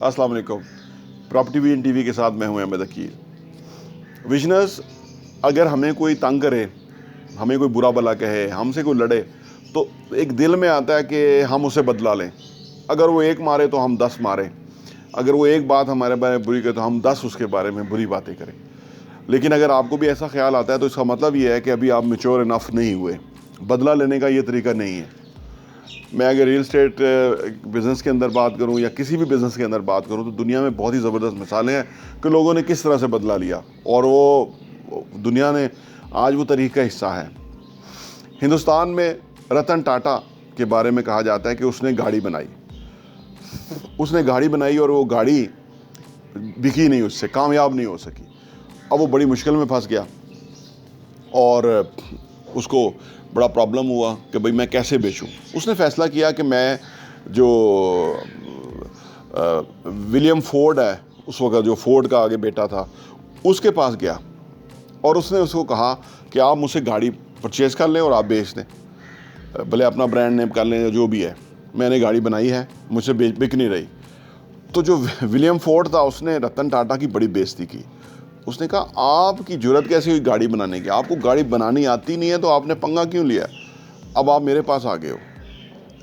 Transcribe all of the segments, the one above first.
अस्सलाम वालेकुम। Property vision TV के साथ मैं हूं अहमद अकील। विजनर्स, अगर हमें कोई तंग करे, हमें कोई बुरा भला कहे, हमसे कोई लड़े, तो एक दिल में आता है कि हम उसे बदला लें। अगर वो एक मारे तो हम 10 मारें, अगर वो एक बात हमारे बारे में बुरी करे तो हम 10 उसके बारे में बुरी बातें करें। लेकिन अगर आपको भी ऐसा ख्याल आता है तो इसका मतलब ये है कि अभी आप मैच्योर इनफ नहीं हुए। बदला लेने का ये तरीका नहीं है। मैं अगर रियल एस्टेट बिज़नेस के अंदर बात करूं या किसी भी बिज़नेस के अंदर बात करूं तो दुनिया में बहुत ही ज़बरदस्त मिसालें हैं कि लोगों ने किस तरह से बदला लिया और वो दुनिया ने आज वो तरीका हिस्सा है। हिंदुस्तान में रतन टाटा के बारे में कहा जाता है कि उसने गाड़ी बनाई और वो गाड़ी बिकी नहीं, उससे कामयाब नहीं हो सकी। अब वो बड़ी मुश्किल में फंस गया और उसको बड़ा प्रॉब्लम हुआ कि भाई मैं कैसे बेचूं। उसने फ़ैसला किया कि मैं जो विलियम फोर्ड है, उस वक्त जो फोर्ड का आगे बेटा था, उसके पास गया और उसने उसको कहा कि आप मुझसे गाड़ी परचेज़ कर लें और आप बेच दें, भले अपना ब्रांड नेम कर लें, जो भी है। मैंने गाड़ी बनाई है, मुझसे बिक नहीं रही। तो जो विलियम फोर्ड था उसने रतन टाटा की बड़ी बेइज्जती की। उसने कहा आपकी जुर्रत कैसे हुई गाड़ी बनाने की, आपको गाड़ी बनानी आती नहीं है तो आपने पंगा क्यों लिया, अब आप मेरे पास आ गए हो।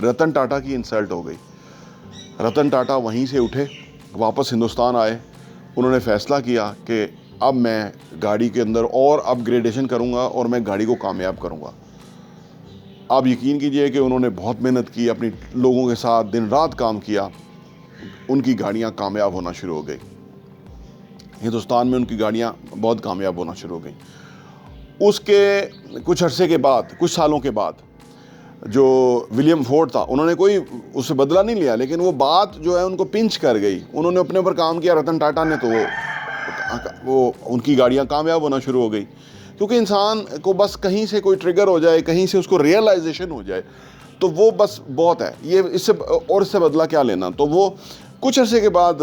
रतन टाटा की इंसल्ट हो गई। रतन टाटा वहीं से उठे, वापस हिंदुस्तान आए। उन्होंने फ़ैसला किया कि अब मैं गाड़ी के अंदर और अपग्रेडेशन करूँगा और मैं गाड़ी को कामयाब करूँगा। आप यकीन कीजिए कि उन्होंने बहुत मेहनत की, अपनी लोगों के साथ दिन रात काम किया। उनकी गाड़ियाँ कामयाब होना शुरू हो गई। हिंदुस्तान में उनकी गाड़ियाँ बहुत कामयाब होना शुरू हो गई। उसके कुछ अरसे के बाद, कुछ सालों के बाद, जो विलियम फोर्ड था, उन्होंने कोई उससे बदला नहीं लिया, लेकिन वो बात जो है उनको पिंच कर गई। उन्होंने अपने ऊपर काम किया रतन टाटा ने, तो वो उनकी गाड़ियाँ कामयाब होना शुरू हो गई। क्योंकि इंसान को बस कहीं से कोई ट्रिगर हो जाए, कहीं से उसको रियलाइजेशन हो जाए, तो वो बस बहुत है, ये इससे बदला क्या लेना। तो वो कुछ अरसे के बाद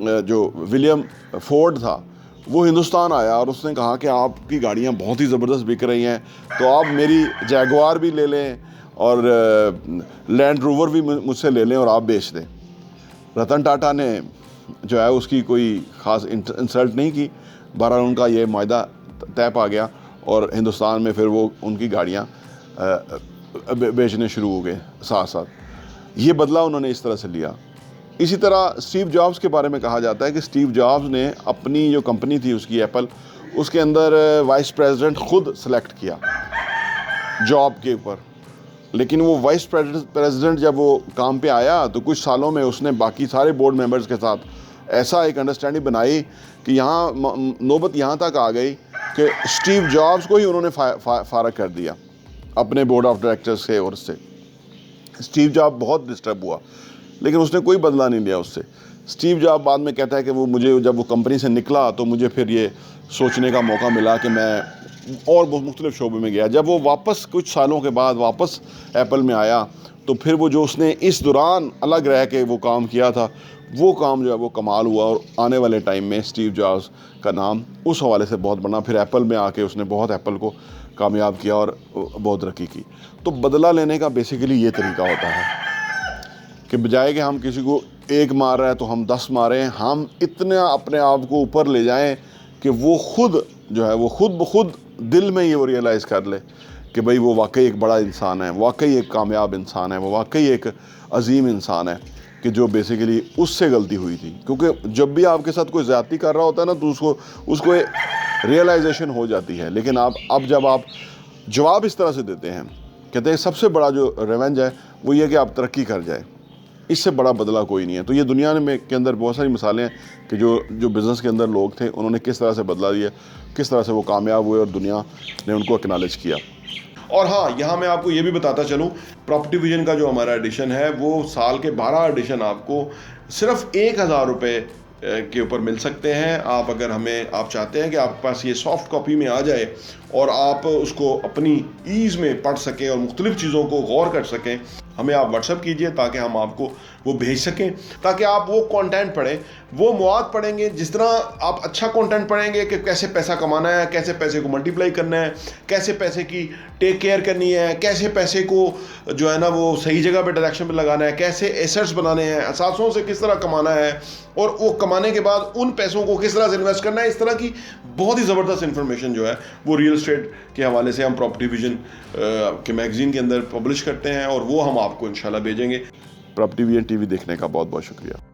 जो विलियम फोर्ड था वो हिंदुस्तान आया और उसने कहा कि आपकी गाड़ियाँ बहुत ही ज़बरदस्त बिक रही हैं, तो आप मेरी जैगुआर भी ले लें और लैंड रोवर भी मुझसे ले लें और आप बेच दें। रतन टाटा ने जो है उसकी कोई ख़ास इंसल्ट नहीं की। बहरहाल उनका ये मायदा तय पा गया और हिंदुस्तान में फिर वो उनकी गाड़ियाँ बेचने शुरू हो गए साथ साथ। ये बदला उन्होंने इस तरह से लिया। इसी तरह स्टीव जॉब्स के बारे में कहा जाता है कि स्टीव जॉब्स ने अपनी जो कंपनी थी उसकी एप्पल, उसके अंदर वाइस प्रेसिडेंट खुद सेलेक्ट किया जॉब के ऊपर। लेकिन वो वाइस प्रेसिडेंट जब वो काम पे आया तो कुछ सालों में उसने बाकी सारे बोर्ड मेंबर्स के साथ ऐसा एक अंडरस्टैंडिंग बनाई कि यहाँ नौबत यहाँ तक आ गई कि स्टीव जॉब्स को ही उन्होंने फारग कर दिया अपने बोर्ड ऑफ डायरेक्टर्स से। और उससे स्टीव जॉब बहुत डिस्टर्ब हुआ, लेकिन उसने कोई बदला नहीं लिया उससे। स्टीव जॉब बाद में कहता है कि वो मुझे जब वो कंपनी से निकला तो मुझे फिर ये सोचने का मौका मिला कि मैं और बहुत मुख्तलिफ शोबे में गया। जब वो वापस कुछ सालों के बाद वापस एप्पल में आया तो फिर वो जो उसने इस दौरान अलग रह के वो काम किया था, वो काम जो है वो कमाल हुआ। और आने वाले टाइम में स्टीव जॉब्स का नाम उस हवाले से बहुत बना। फिर एप्पल में आके उसने बहुत एप्पल को कामयाब किया और बहुत तरक्की की। तो बदला लेने का बेसिकली ये तरीका होता है कि बजाय कि हम किसी को एक मार रहे हैं तो हम 10 मारें, हम इतना अपने आप को ऊपर ले जाएं कि वो खुद जो है वो खुद ब खुद दिल में ये वो रियलाइज़ कर ले कि भाई वो वाकई एक बड़ा इंसान है, वाकई एक कामयाब इंसान है, वो वाकई एक अजीम इंसान है कि जो बेसिकली उससे गलती हुई थी। क्योंकि जब भी आपके साथ कोई ज़्यादती कर रहा होता है ना तो उसको रियलाइजेशन हो जाती है। लेकिन जब आप जवाब इस तरह से देते हैं, कहते हैं सबसे बड़ा जो रिवेंज है वो ये कि आप तरक्की कर जाए, इससे बड़ा बदला कोई नहीं है। तो ये दुनिया में के अंदर बहुत सारी मिसालें हैं कि जो बिज़नेस के अंदर लोग थे उन्होंने किस तरह से बदला लिया, किस तरह से वो कामयाब हुए और दुनिया ने उनको एक्नॉलेज किया। और हाँ, यहाँ मैं आपको ये भी बताता चलूँ, प्रॉपर्टी विजन का जो हमारा एडिशन है वो साल के 12 एडिशन आपको सिर्फ 1000 रुपये के ऊपर मिल सकते हैं। आप अगर आप चाहते हैं कि आपके पास ये सॉफ्ट कॉपी में आ जाए और आप उसको अपनी ईज़ में पढ़ सकें और मुख्तलिफ़ चीज़ों को गौर कर सकें, हमें आप व्हाट्सअप कीजिए ताकि हम आपको वो भेज सकें, ताकि आप वो कंटेंट पढ़ें, वो मवाद पढ़ेंगे। जिस तरह आप अच्छा कंटेंट पढ़ेंगे कि कैसे पैसा कमाना है, कैसे पैसे को मल्टीप्लाई करना है, कैसे पैसे की टेक केयर करनी है, कैसे पैसे को जो है ना वो सही जगह पे डायरेक्शन पे लगाना है, कैसे एसेट्स बनाने हैं, असासों से किस तरह कमाना है, और वो कमाने के बाद उन पैसों को किस तरह से इन्वेस्ट करना है, इस तरह की बहुत ही ज़बरदस्त इन्फॉर्मेशन जो है वो रियल एस्टेट के हवाले से हम प्रॉपर्टी विजन के मैगजीन के अंदर पब्लिश करते हैं, और वो हम आपको इंशाल्लाह भेजेंगे। प्रॉपर्टी विजन टीवी देखने का बहुत बहुत शुक्रिया।